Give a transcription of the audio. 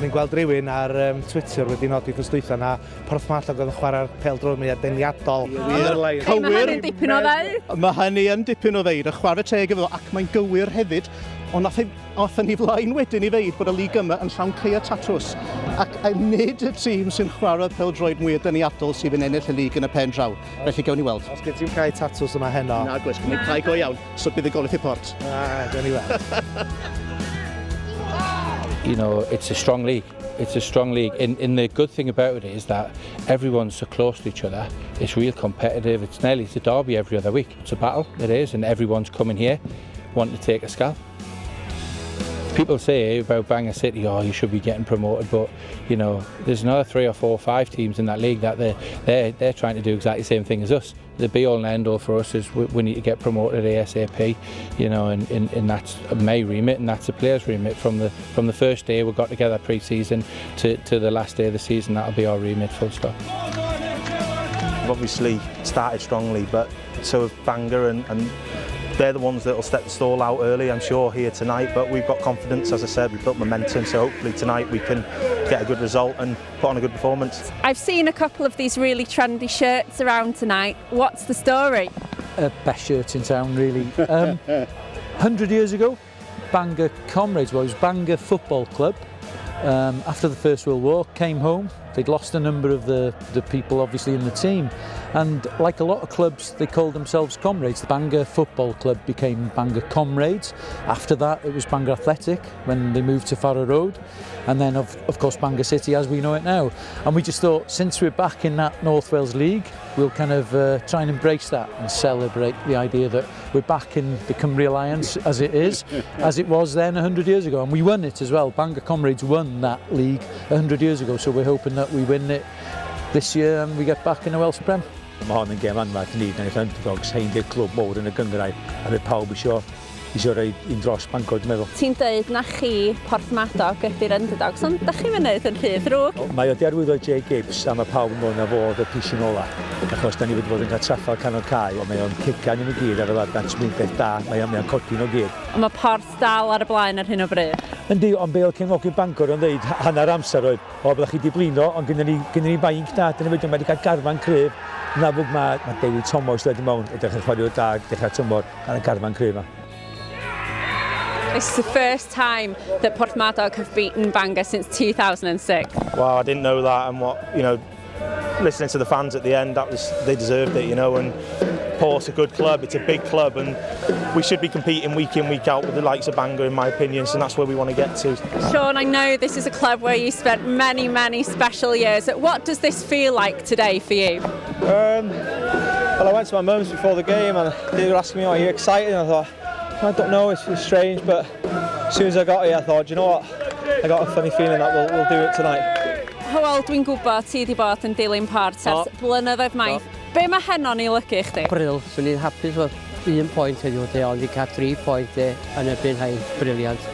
O'n i'n gweld rhywun ar Twitter wedi nodi dwysdwytha na Porthmadog oedd yn chwarae'r pêl-droed deniadol. Mae hynny'n dipyn o ddeud. Mae hynny yn dipyn o ddeud, y chwarae teg efo, ac mae'n gywir hefyd. Ond nath ni flaen wedyn i ddeud bod y lig yma yn llawn ceia tatws. Ac nid y tîm sy'n chwarae pêl-droed mwy deniadol sydd yn ennill y lig yn y pen draw. Felly gawn ni weld. Os gen ti'n cael tatws yma heno? Na, gwrs, gen i'n cael go iawn, so bydd y golwg i port. Gawn ni weld. You know, it's a strong league. It's a strong league. And the good thing about it is that everyone's so close to each other. It's real competitive. It's a derby every other week. It's a battle, it is, and everyone's coming here wanting to take a scalp. People say about Bangor City, oh, you should be getting promoted, but you know, there's another 3 or 4 or 5 teams in that league that they're trying to do exactly the same thing as us. The be-all and end-all for us is we need to get promoted ASAP, you know, and that's my remit and that's the players' remit. From the first day we got together pre-season to the last day of the season, that'll be our remit, full stop. We've obviously started strongly, but so have Bangor, and they're the ones that will step the stall out early, I'm sure, here tonight. But we've got confidence, as I said, we've built momentum, so hopefully tonight we can get a good result and put on a good performance. I've seen a couple of these really trendy shirts around tonight. What's the story? Best shirt in town, really. 100 years ago, Bangor Comrades, well, it was Bangor Football Club. After the First World War, came home. They'd lost a number of the people obviously in the team, and like a lot of clubs, they called themselves Comrades. The Bangor Football Club became Bangor Comrades. After that it was Bangor Athletic when they moved to Farrow Road, and then of course Bangor City as we know it now. And we just thought, since we're back in that North Wales League, we'll kind of try and embrace that and celebrate the idea that we're back in the Cymru Alliance as it is, as it was then 100 years ago. And we won it as well. Bangor Comrades won that league 100 years ago, so we're hoping that we win it this year and we get back in the Welsh Prem. Mae hon yn gêm anferth ni, na eith underdogs, hein di'r clwb mowr yn y Gynghrair, a fe pawb isio rhoi un dros Bangor, dwi'n meddwl. Ti'n dweud na chi Porthmadog ydy'r underdogs, ond ydych chi'n mynd yn rhy ddrwg? Mae o di arwyddo Jay Gibbs, a mae pawb yn mwyn a fod y pishin ola. Achos da ni wedi bod yn cael traffael canol cae, mae o'n cican yn y gyd, a fel arfer smwyngaeth da, mae o'n codyn o gyd. Ond mae Porth dal ar y blaen ar hyn o bryd? Yndi, ond be oedd cefnogwyr Bangor yn dweud hanner amser oedd, o byddwch chi di blino, ond gynnu ni bainc da, dyna wedi wedi cael garfan cryf. Na fwg mae David Thomas wedi mewn, edrych yn chwarae o'r dag, dechrau tymor, ar y garfan cryf yma. This is the first time that Porthmadog have beaten Bangor since 2006. Wow, I didn't know that, and listening to the fans at the end, they deserved it, you know. And Porth's a good club, it's a big club, and we should be competing week in, week out with the likes of Bangor, in my opinion, so that's where we want to get to. Sean, I know this is a club where you spent many, many special years. What does this feel like today for you? Well, I went to my mum's before the game and they were asking me, are you excited? And I thought, I don't know, it's strange, but as soon as I got here I thought, you know what, I got a funny feeling that we'll do it tonight. Wel, dwi'n gwybod ti wedi bod yn dilyn Porth ers blynyddoedd maith. Be mae heno'n ei lygu chdi? Bril, swn i'n hapus fod 1 pwynt heddiw, ond i cael 3 pwynt yn erbyn rhai briliant.